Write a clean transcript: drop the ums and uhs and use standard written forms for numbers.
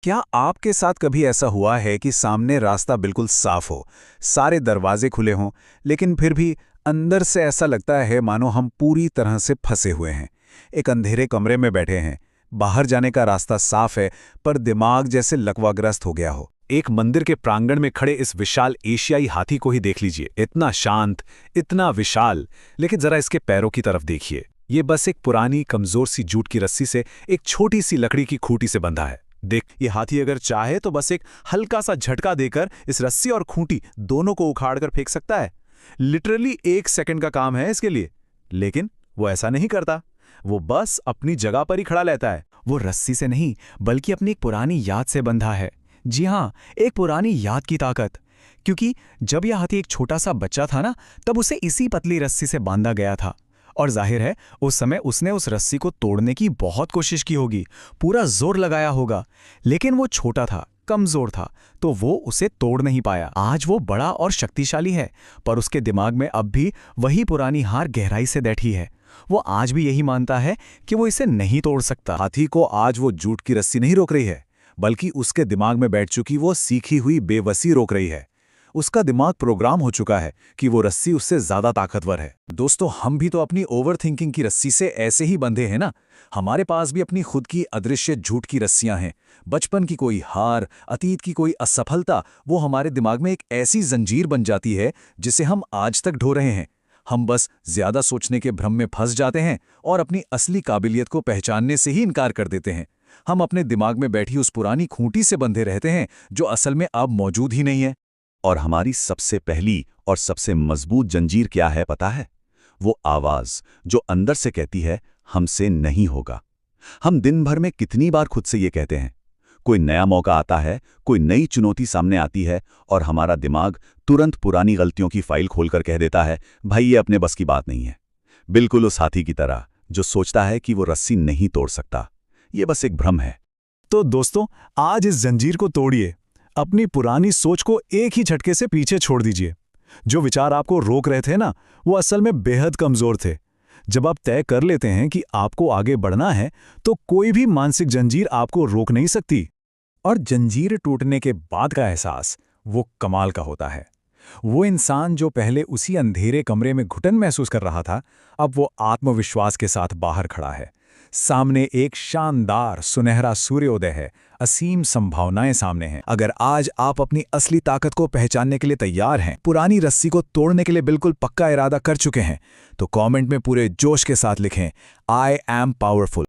क्या आपके साथ कभी ऐसा हुआ है कि सामने रास्ता बिल्कुल साफ हो, सारे दरवाजे खुले हों, लेकिन फिर भी अंदर से ऐसा लगता है मानो हम पूरी तरह से फंसे हुए हैं। एक अंधेरे कमरे में बैठे हैं, बाहर जाने का रास्ता साफ है, पर दिमाग जैसे लकवाग्रस्त हो गया हो। एक मंदिर के प्रांगण में खड़े इस विशाल एशियाई हाथी को ही देख लीजिए। इतना शांत, इतना विशाल, लेकिन जरा इसके पैरों की तरफ देखिए। ये बस एक पुरानी कमजोर सी जूट की रस्सी से एक छोटी सी लकड़ी की खूंटी से बंधा है। देख, ये हाथी अगर चाहे तो बस एक हल्का सा झटका देकर इस रस्सी और खूंटी दोनों को उखाड़ कर फेंक सकता है। लिटरली 1 सेकंड का काम है इसके लिए। लेकिन वो ऐसा नहीं करता। वो बस अपनी जगह पर ही खड़ा रहता है। वो रस्सी से नहीं, बल्कि अपनी एक पुरानी याद से बंधा है। जी हाँ, एक पुरानी याद की ताकत। क्योंकि जब यह हाथी एक छोटा सा बच्चा था ना, तब उसे इसी पतली रस्सी से बांधा गया था। और जाहिर है, उस समय उसने उस रस्सी को तोड़ने की बहुत कोशिश की होगी, पूरा जोर लगाया होगा। लेकिन वो छोटा था, कमजोर था, तो वो उसे तोड़ नहीं पाया। आज वो बड़ा और शक्तिशाली है, पर उसके दिमाग में अब भी वही पुरानी हार गहराई से बैठी है। वो आज भी यही मानता है कि वो इसे नहीं तोड़ सकता। हाथी को आज वो जूट की रस्सी नहीं रोक रही है, बल्कि उसके दिमाग में बैठ चुकी वो सीखी हुई बेबसी रोक रही है। उसका दिमाग प्रोग्राम हो चुका है कि वो रस्सी उससे ज्यादा ताकतवर है। दोस्तों, हम भी तो अपनी ओवरथिंकिंग की रस्सी से ऐसे ही बंधे हैं ना। हमारे पास भी अपनी खुद की अदृश्य झूठ की रस्सियां हैं। बचपन की कोई हार, अतीत की कोई असफलता, वो हमारे दिमाग में एक ऐसी जंजीर बन जाती है जिसे हम आज तक ढो रहे हैं। हम बस ज्यादा सोचने के भ्रम में फंस जाते हैं और अपनी असली काबिलियत को पहचानने से ही इनकार कर देते हैं। हम अपने दिमाग में बैठी उस पुरानी खूंटी से बंधे रहते हैं जो असल में अब मौजूद ही नहीं है। और हमारी सबसे पहली और सबसे मजबूत जंजीर क्या है पता है? वो आवाज जो अंदर से कहती है, हमसे नहीं होगा। हम दिन भर में कितनी बार खुद से ये कहते हैं। कोई नया मौका आता है, कोई नई चुनौती सामने आती है, और हमारा दिमाग तुरंत पुरानी गलतियों की फाइल खोलकर कह देता है, भाई ये अपने बस की बात नहीं है। बिल्कुल उस हाथी की तरह जो सोचता है कि वो रस्सी नहीं तोड़ सकता। ये बस एक भ्रम है। तो दोस्तों, आज इस जंजीर को तोड़िए। अपनी पुरानी सोच को एक ही झटके से पीछे छोड़ दीजिए। जो विचार आपको रोक रहे थे ना, वो असल में बेहद कमजोर थे। जब आप तय कर लेते हैं कि आपको आगे बढ़ना है, तो कोई भी मानसिक जंजीर आपको रोक नहीं सकती। और जंजीर टूटने के बाद का एहसास वो कमाल का होता है। वो इंसान जो पहले उसी अंधेरे कमरे में घुटन महसूस कर रहा था, अब वो आत्मविश्वास के साथ बाहर खड़ा है। सामने एक शानदार सुनहरा सूर्योदय है, असीम संभावनाएं सामने हैं। अगर आज आप अपनी असली ताकत को पहचानने के लिए तैयार हैं, पुरानी रस्सी को तोड़ने के लिए बिल्कुल पक्का इरादा कर चुके हैं, तो कमेंट में पूरे जोश के साथ लिखें, आई एम पावरफुल।